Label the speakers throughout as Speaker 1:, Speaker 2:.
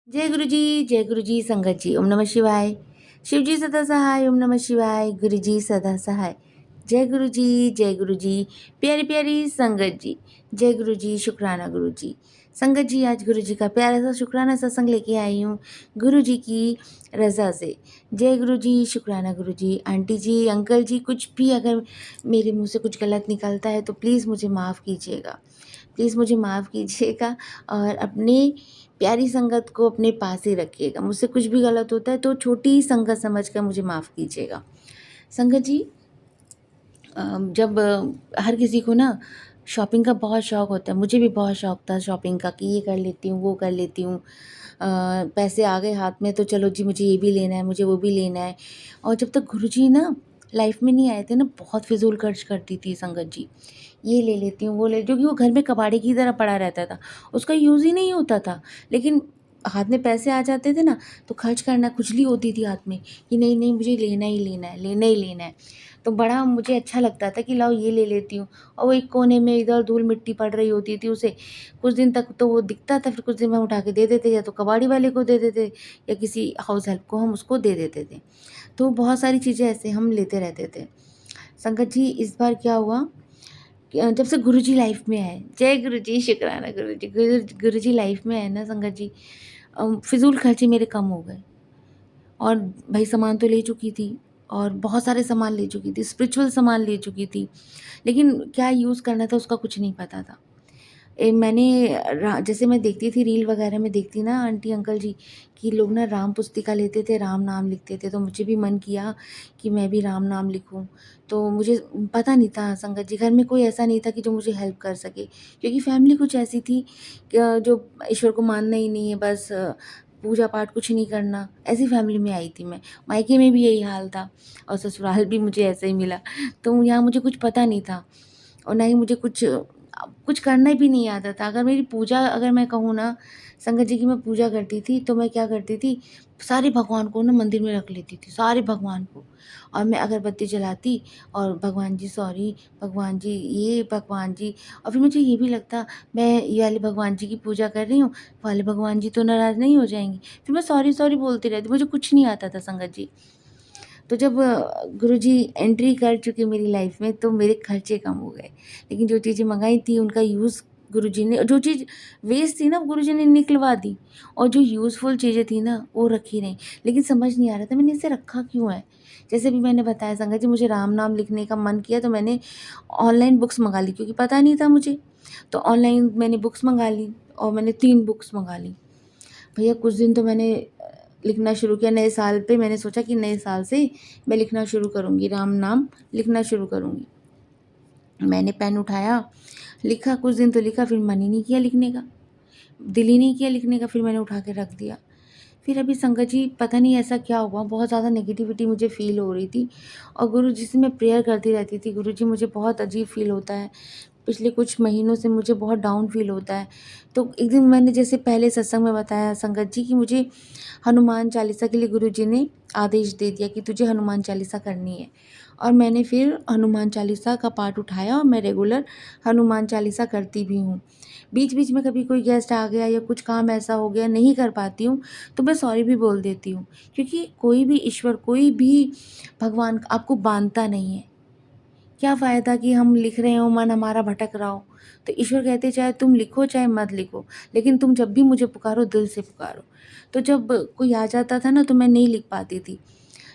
Speaker 1: जय गुरु जी संगत जी। ओम नमः शिवाय। शिव जी सदा सहाय। ओम नमः शिवाय। गुरु जी सदा सहाय। जय गुरु जी, जय गुरु जी। प्यारी प्यारी संगत जी, जय गुरु जी, शुक्राना गुरु जी। संगत जी, आज गुरु जी का प्यारा सा शुक्राना सत्संग लेके आई हूँ गुरु जी की रज़ा से। जय गुरु जी, शुक्राना गुरु जी। आंटी जी, अंकल जी, कुछ भी अगर मेरे मुंह से कुछ गलत निकलता है तो प्लीज़ मुझे माफ़ कीजिएगा, प्लीज़ मुझे माफ़ कीजिएगा। और अपने प्यारी संगत को अपने पास ही रखिएगा। मुझसे कुछ भी गलत होता है तो छोटी ही संगत समझ कर मुझे माफ़ कीजिएगा। संगत जी, जब हर किसी को ना शॉपिंग का बहुत शौक़ होता है, मुझे भी बहुत शौक़ था शॉपिंग का कि ये कर लेती हूँ, वो कर लेती हूँ। पैसे आ गए हाथ में तो चलो जी, मुझे ये भी लेना है, मुझे वो भी लेना है। और जब तक गुरुजी ना लाइफ में नहीं आए थे ना, बहुत फिजूल खर्च करती थी संगत जी। ये ले लेती हूँ, वो ले, क्योंकि वो घर में कबाड़ी की तरह पड़ा रहता था, उसका यूज़ ही नहीं होता था। लेकिन हाथ में पैसे आ जाते थे ना तो खर्च करना, खुजली होती थी हाथ में कि नहीं नहीं मुझे लेना ही लेना है, लेना ही लेना है। तो बड़ा मुझे अच्छा लगता था कि लाओ ये ले लेती हूँ। और वो एक कोने में इधर धूल मिट्टी पड़ रही होती थी, उसे कुछ दिन तक तो वो दिखता था, फिर कुछ दिन में उठा के दे देते, या तो कबाड़ी वाले को दे देते या किसी हाउस हेल्प को हम उसको दे देते थे। तो बहुत सारी चीज़ें ऐसे हम लेते रहते थे। संगत जी, इस बार क्या हुआ कि जब से गुरुजी लाइफ में आए, जय गुरुजी, शुक्राना गुरुजी, गुरुजी लाइफ में आए ना संगत जी, फिजूल खर्चे मेरे कम हो गए। और भाई सामान तो ले चुकी थी, और बहुत सारे सामान ले चुकी थी, स्पिरिचुअल सामान ले चुकी थी, लेकिन क्या यूज़ करना था उसका कुछ नहीं पता था। मैंने जैसे मैं देखती थी रील वगैरह में, देखती ना आंटी अंकल जी कि लोग ना राम पुस्तिका लेते थे, राम नाम लिखते थे, तो मुझे भी मन किया कि मैं भी राम नाम लिखूं। तो मुझे पता नहीं था संगत जी, घर में कोई ऐसा नहीं था कि जो मुझे हेल्प कर सके, क्योंकि फैमिली कुछ ऐसी थी जो ईश्वर को मानना ही नहीं है, बस पूजा पाठ कुछ नहीं करना, ऐसी फैमिली में आई थी मैं। मायके में भी यही हाल था और ससुराल भी मुझे ऐसा ही मिला। तो यहाँ मुझे कुछ पता नहीं था, और ना ही मुझे कुछ करना भी नहीं आता था। अगर मेरी पूजा, अगर मैं कहूँ ना संगत जी की, मैं पूजा करती थी तो मैं क्या करती थी, सारे भगवान को ना मंदिर में रख लेती थी, सारे भगवान को। और मैं अगरबत्ती जलाती और भगवान जी सॉरी, भगवान जी ये, भगवान जी। और फिर मुझे ये भी लगता, मैं ये वाले भगवान जी की पूजा कर रही हूँ, वाले भगवान जी तो नाराज़ नहीं हो जाएंगे। फिर मैं सॉरी सॉरी बोलती रहती, मुझे कुछ नहीं आता था संगत जी। तो जब गुरुजी एंट्री कर चुके मेरी लाइफ में तो मेरे खर्चे कम हो गए। लेकिन जो चीज़ें मंगाई थी उनका यूज़ गुरुजी ने, जो चीज़ वेस्ट थी ना गुरुजी ने निकलवा दी, और जो यूज़फुल चीज़ें थी ना वो रखी नहीं। लेकिन समझ नहीं आ रहा था मैंने इसे रखा क्यों है। जैसे भी मैंने बताया संगत जी, मुझे राम नाम लिखने का मन किया तो मैंने ऑनलाइन बुक्स मंगा ली, क्योंकि पता नहीं था मुझे। तो ऑनलाइन मैंने बुक्स मंगा ली, और मैंने 3 बुक्स मंगा ली। भैया कुछ दिन तो मैंने लिखना शुरू किया। नए साल पे मैंने सोचा कि नए साल से मैं लिखना शुरू करूँगी, राम नाम लिखना शुरू करूँगी। मैंने पेन उठाया, लिखा, कुछ दिन तो लिखा, फिर मन ही नहीं किया लिखने का, दिल ही नहीं किया लिखने का, फिर मैंने उठा के रख दिया। फिर अभी संगत जी पता नहीं ऐसा क्या हुआ, बहुत ज़्यादा नेगेटिविटी मुझे फ़ील हो रही थी, और गुरु जी से मैं प्रेयर करती रहती थी, गुरु जी मुझे बहुत अजीब फ़ील होता है, पिछले कुछ महीनों से मुझे बहुत डाउन फ़ील होता है। तो एक दिन मैंने, जैसे पहले सत्संग में बताया संगत जी, कि मुझे हनुमान चालीसा के लिए गुरुजी ने आदेश दे दिया कि तुझे हनुमान चालीसा करनी है। और मैंने फिर हनुमान चालीसा का पाठ उठाया, और मैं रेगुलर हनुमान चालीसा करती भी हूँ। बीच बीच में कभी कोई गेस्ट आ गया या कुछ काम ऐसा हो गया नहीं कर पाती हूँ तो मैं सॉरी भी बोल देती हूँ, क्योंकि कोई भी ईश्वर, कोई भी भगवान आपको बांधता नहीं है। क्या फ़ायदा कि हम लिख रहे हो, मन हमारा भटक रहा हो। तो ईश्वर कहते चाहे तुम लिखो चाहे मत लिखो, लेकिन तुम जब भी मुझे पुकारो दिल से पुकारो। तो जब कोई आ जाता था ना तो मैं नहीं लिख पाती थी,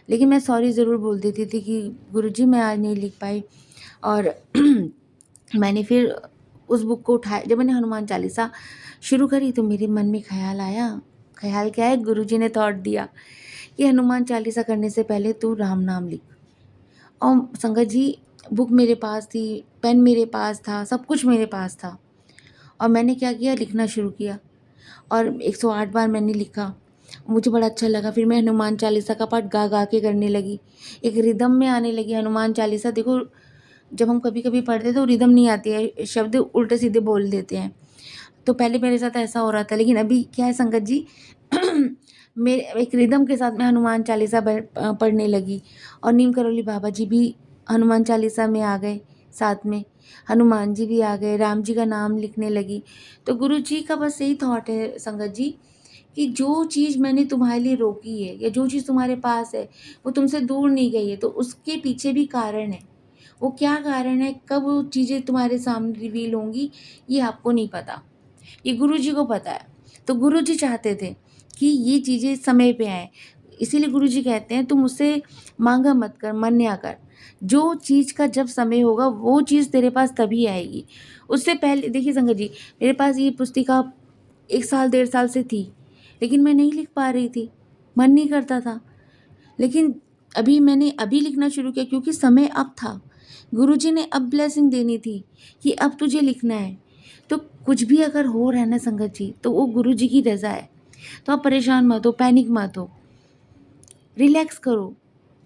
Speaker 1: लेकिन मैं सॉरी ज़रूर बोल देती थी कि गुरुजी मैं आज नहीं लिख पाई। और मैंने फिर उस बुक को उठाया, जब मैंने हनुमान चालीसा शुरू करी तो मेरे मन में ख़्याल आया। ख़्याल क्या है, गुरुजी ने थॉट दिया कि हनुमान चालीसा करने से पहले तू राम नाम लिख। और संगत जी, बुक मेरे पास थी, पेन मेरे पास था, सब कुछ मेरे पास था, और मैंने क्या किया, लिखना शुरू किया, और 108 बार मैंने लिखा। मुझे बड़ा अच्छा लगा। फिर मैं हनुमान चालीसा का पाठ गा गा के करने लगी, एक रिदम में आने लगी हनुमान चालीसा। देखो, जब हम कभी कभी पढ़ते तो रिदम नहीं आती है, शब्द उल्टे सीधे बोल देते हैं। तो पहले मेरे साथ ऐसा हो रहा था, लेकिन अभी क्या है संगत जी, मेरे एक रिदम के साथ मैं हनुमान चालीसा पढ़ने लगी। और नीम करोली बाबा जी भी हनुमान चालीसा में आ गए, साथ में हनुमान जी भी आ गए, राम जी का नाम लिखने लगी। तो गुरु जी का बस यही थॉट है संगत जी कि जो चीज़ मैंने तुम्हारे लिए रोकी है या जो चीज़ तुम्हारे पास है वो तुमसे दूर नहीं गई है, तो उसके पीछे भी कारण है। वो क्या कारण है, कब वो चीज़ें तुम्हारे सामने रिवील होंगी, ये आपको नहीं पता, ये गुरुजी को पता है। तो गुरुजी चाहते थे कि ये चीज़ें समय पे आएँ, इसीलिए गुरुजी कहते हैं तुम मुझसे माँगा मत कर, मन्या कर। जो चीज़ का जब समय होगा वो चीज़ तेरे पास तभी आएगी। उससे पहले देखिए संगत जी, मेरे पास ये पुस्तिका 1 साल, 1.5 साल से थी, लेकिन मैं नहीं लिख पा रही थी, मन नहीं करता था। लेकिन मैंने अभी लिखना शुरू किया क्योंकि समय अब था। गुरुजी ने अब ब्लेसिंग देनी थी कि अब तुझे लिखना है। तो कुछ भी अगर हो रहा है ना संगत जी, तो वो गुरुजी की रज़ा है। तो आप परेशान मत हो, पैनिक मत हो, रिलैक्स करो।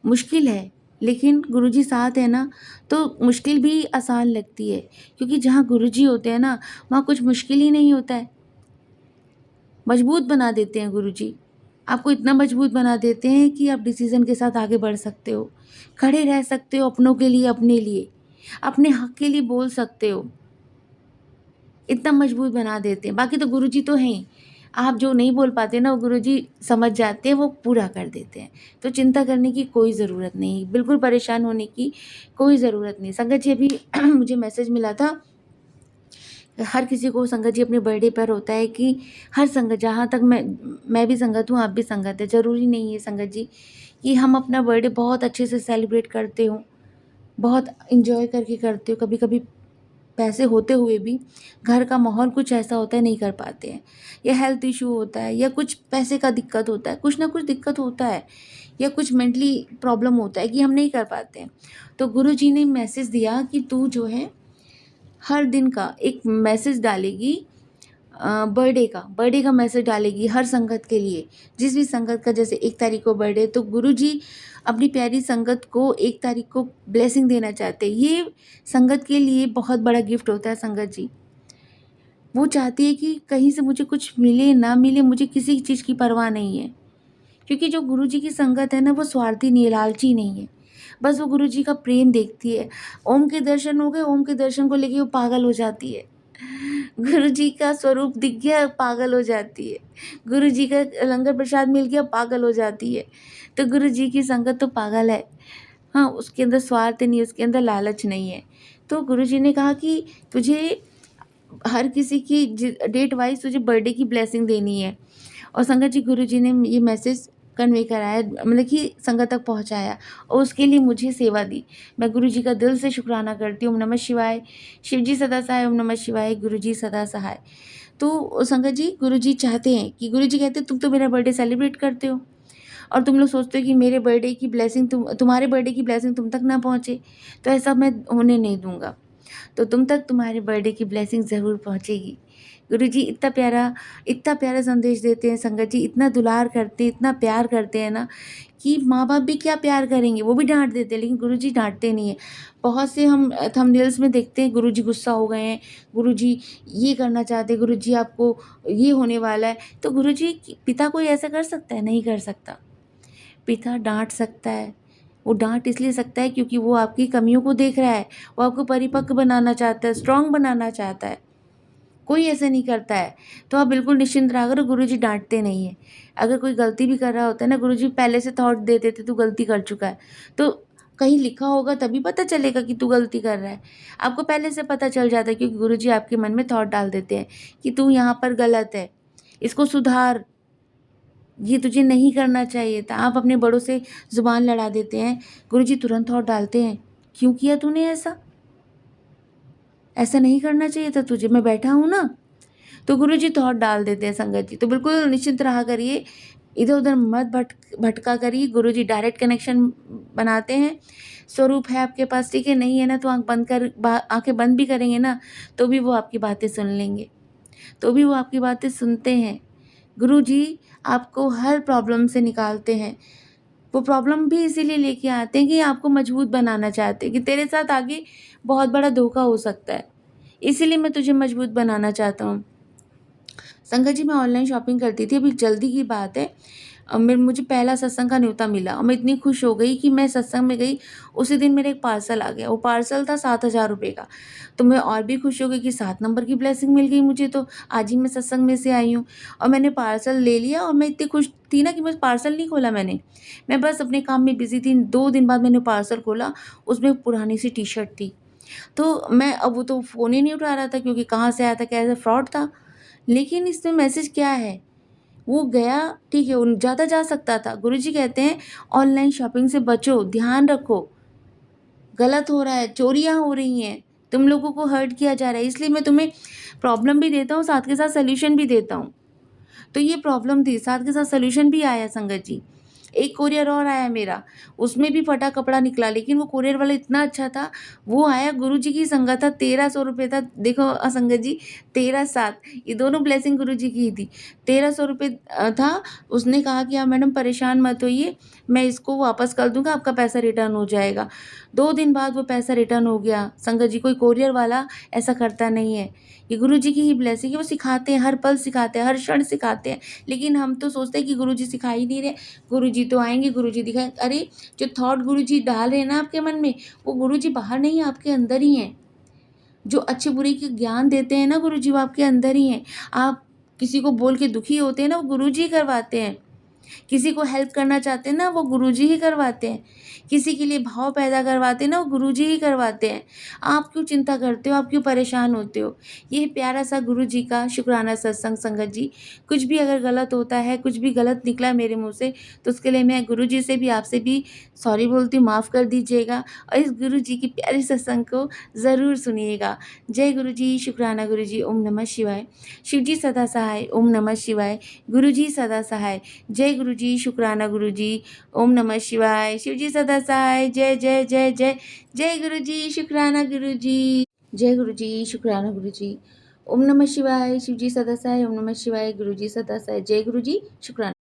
Speaker 1: मुश्किल है, लेकिन गुरुजी साथ है ना, तो मुश्किल भी आसान लगती है, क्योंकि जहाँ गुरुजी होते हैं ना, वहाँ कुछ मुश्किल ही नहीं होता है। मजबूत बना देते हैं गुरुजी। आपको इतना मजबूत बना देते हैं कि आप डिसीज़न के साथ आगे बढ़ सकते हो, खड़े रह सकते हो अपनों के लिए, अपने हक के लिए बोल सकते हो। इतना मजबूत बना देते हैं। बाकी तो गुरुजी तो हैं ही, आप जो नहीं बोल पाते ना, वो गुरुजी समझ जाते हैं, वो पूरा कर देते हैं। तो चिंता करने की कोई ज़रूरत नहीं, बिल्कुल परेशान होने की कोई ज़रूरत नहीं। संगत जी, अभी मुझे मैसेज मिला था, हर किसी को संगत जी अपने बर्थडे पर होता है कि हर संगत, जहाँ तक मैं भी संगत हूँ, आप भी संगत है, ज़रूरी नहीं है संगत जी कि हम अपना बर्थडे बहुत अच्छे से सेलिब्रेट करते हो, बहुत एंजॉय करके करते हो। कभी कभी पैसे होते हुए भी घर का माहौल कुछ ऐसा होता है, नहीं कर पाते हैं, या हेल्थ इशू होता है, या कुछ पैसे का दिक्कत होता है, कुछ ना कुछ दिक्कत होता है, या कुछ मेंटली प्रॉब्लम होता है कि हम नहीं कर पाते हैं। तो गुरुजी ने मैसेज दिया कि तू जो है हर दिन का एक मैसेज डालेगी, बर्थडे का मैसेज डालेगी हर संगत के लिए, जिस भी संगत का जैसे 1 तारीख को बर्थडे, तो गुरुजी अपनी प्यारी संगत को 1 तारीख को ब्लेसिंग देना चाहते हैं। ये संगत के लिए बहुत बड़ा गिफ्ट होता है संगत जी। वो चाहती है कि कहीं से मुझे कुछ मिले ना मिले, मुझे किसी चीज़ की परवाह नहीं है, क्योंकि जो गुरुजी की संगत है ना, वो स्वार्थी नहीं है, लालची नहीं है। बस वो गुरुजी का प्रेम देखती है। ओम के दर्शन हो गए, ओम के दर्शन को लेके वो पागल हो जाती है। गुरुजी का स्वरूप दिख गया, पागल हो जाती है। गुरुजी का लंगर प्रसाद मिल गया, पागल हो जाती है। तो गुरुजी की संगत तो पागल है। हाँ, उसके अंदर स्वार्थ नहीं है, उसके अंदर लालच नहीं है। तो गुरुजी ने कहा कि तुझे हर किसी की डेट वाइज तुझे बर्थडे की ब्लेसिंग देनी है। और संगत जी, गुरुजी ने ये मैसेज कन्वे कराया, मतलब कि संगत तक पहुंचाया, और उसके लिए मुझे सेवा दी। मैं गुरुजी का दिल से शुक्राना करती हूँ। ओम नमः शिवाय। शिव जी सदा सहाय। ओम नमः शिवाय। गुरुजी सदा सहाय। तो संगत जी, गुरुजी चाहते हैं कि, गुरुजी कहते हैं तुम तो मेरा बर्थडे सेलिब्रेट करते हो और तुम लोग सोचते हो कि मेरे बर्थडे की ब्लेसिंग तुम्हारे बर्थडे की ब्लेसिंग तुम तक ना पहुँचे, तो ऐसा मैं होने नहीं दूंगा। तो तुम तक तुम्हारे बर्थडे की ब्लेसिंग ज़रूर पहुँचेगी। गुरुजी इतना प्यारा संदेश देते हैं संगत जी, इतना दुलार करते हैं, इतना प्यार करते हैं ना, कि माँ बाप भी क्या प्यार करेंगे, वो भी डांट देते हैं, लेकिन गुरुजी डांटते नहीं है। बहुत से हम थंबनेल्स में देखते हैं गुरुजी गुस्सा हो गए हैं, गुरुजी ये करना चाहते हैं, गुरुजी आपको ये होने वाला है। तो गुरुजी, पिता कोई ऐसा कर सकता है? नहीं कर सकता। पिता डांट सकता है, वो डांट इसलिए सकता है क्योंकि वो आपकी कमियों को देख रहा है, वो आपको परिपक्व बनाना चाहता है, स्ट्रांग बनाना चाहता है। कोई ऐसे नहीं करता है। तो आप बिल्कुल निश्चिंत रहा करो, गुरुजी डांटते नहीं है। अगर कोई गलती भी कर रहा होता है ना, गुरुजी पहले से थॉट दे देते तू गलती कर चुका है, तो कहीं लिखा होगा तभी पता चलेगा कि तू गलती कर रहा है। आपको पहले से पता चल जाता है, क्योंकि गुरुजी आपके मन में थॉट डाल देते हैं कि तू यहाँ पर गलत है, इसको सुधार, ये तुझे नहीं करना चाहिए था। आप अपने बड़ों से ज़ुबान लड़ा देते हैं, गुरुजी तुरंत थॉट डालते हैं, क्यों किया तूने ऐसा? ऐसा नहीं करना चाहिए था तुझे, मैं बैठा हूँ ना। तो गुरुजी थॉट डाल देते हैं संगत जी। तो बिल्कुल निश्चिंत रहा करिए, इधर उधर मत भटका करिए। गुरुजी डायरेक्ट कनेक्शन बनाते हैं। स्वरूप है आपके पास, ठीक है, नहीं है ना तो आंखें बंद भी करेंगे ना, तो भी वो आपकी बातें सुन लेंगे, तो भी वो आपकी बातें सुनते हैं। गुरुजी आपको हर प्रॉब्लम से निकालते हैं। वो प्रॉब्लम भी इसीलिए लेके आते हैं कि आपको मजबूत बनाना चाहते हैं, कि तेरे साथ आगे बहुत बड़ा धोखा हो सकता है, इसीलिए मैं तुझे मजबूत बनाना चाहता हूँ। संगत जी मैं ऑनलाइन शॉपिंग करती थी, अभी जल्दी की बात है। मुझे पहला सत्संग का न्योता मिला और मैं इतनी खुश हो गई कि मैं सत्संग में गई, उसी दिन मेरा एक पार्सल आ गया। वो पार्सल था 7,000 रुपए का। तो मैं और भी खुश हो गई कि 7 नंबर की ब्लेसिंग मिल गई मुझे तो, आज ही मैं सत्संग में से आई हूँ। और मैंने पार्सल ले लिया और मैं इतनी खुश थी ना कि बस पार्सल नहीं खोला मैंने। मैं बस अपने काम में बिज़ी थी। 2 दिन बाद मैंने पार्सल खोला, उसमें एक पुरानी सी टी-शर्ट थी। तो मैं अब वो तो फ़ोन ही नहीं उठा रहा था क्योंकि कहाँ से आया था, कैसे फ्रॉड था। लेकिन इसमें मैसेज क्या है? वो गया, ठीक है, उन ज़्यादा जा सकता था। गुरुजी कहते हैं ऑनलाइन शॉपिंग से बचो, ध्यान रखो, गलत हो रहा है, चोरियाँ हो रही हैं, तुम लोगों को हर्ट किया जा रहा है। इसलिए मैं तुम्हें प्रॉब्लम भी देता हूँ, साथ के साथ सॉल्यूशन भी देता हूँ। तो ये प्रॉब्लम थी, साथ के साथ सॉल्यूशन भी आया संगत जी। एक कोरियर और आया मेरा, उसमें भी फटा कपड़ा निकला, लेकिन वो कोरियर वाला इतना अच्छा था, वो आया गुरुजी की संगत था, 1300 रुपए था। देखो संगत जी, 13,700 ये दोनों ब्लेसिंग गुरुजी की ही थी। 1300 रुपए था। उसने कहा कि आप मैडम परेशान मत होइए, मैं इसको वापस कर दूँगा, आपका पैसा रिटर्न हो जाएगा। 2 दिन बाद वो पैसा रिटर्न हो गया। संगत जी कोई कोरियर वाला ऐसा करता नहीं है। ये गुरुजी की ही ब्लेसिंग है, वो सिखाते हैं, हर पल सिखाते हैं, हर क्षण सिखाते हैं। लेकिन हम तो सोचते हैं कि गुरुजी सिखा ही नहीं रहे, गुरुजी तो आएँगे, गुरुजी दिखाएँ। अरे! जो थॉट गुरुजी डाल रहे हैं ना आपके मन में, वो गुरुजी बाहर नहीं है, आपके अंदर ही हैं। जो अच्छे-बुरे के ज्ञान देते हैं ना गुरुजी, वो आपके अंदर ही हैं। आप किसी को बोल के दुखी होते हैं ना, वो गुरुजी करवाते हैं। किसी को हेल्प करना चाहते हैं ना, वो गुरुजी ही करवाते हैं। किसी के लिए भाव पैदा करवाते हैं ना, वो गुरुजी ही करवाते हैं। आप क्यों चिंता करते हो? आप क्यों परेशान होते हो? ये प्यारा-सा गुरुजी का शुक्राना सत्संग संगत जी। कुछ भी अगर गलत होता है, कुछ भी गलत निकला मेरे मुँह से, तो उसके लिए मैं गुरुजी से भी, आपसे भी सॉरी बोलती हूँ, माफ़ कर दीजिएगा और इस गुरुजी की प्यारे सत्संग को ज़रूर सुनिएगा। जय गुरुजी, शुक्राना गुरुजी, ओम नमः शिवाय। शिव जी सदा सहाय, ओम नमः शिवाय। गुरुजी सदा सहाय। जय गुरुजी, शुक्राना गुरुजी, ओम नमः शिवाय। शिव जी सदा सहाय। जय जय जय जय। जय गुरुजी, शुक्राना गुरुजी। जय गुरुजी, शुक्राना गुरुजी, ओम नमः शिवाय। शिव जी सदा सहाय, ओम नमः शिवाय। गुरुजी सदा सहाय। जय गुरुजी, शुक्राना।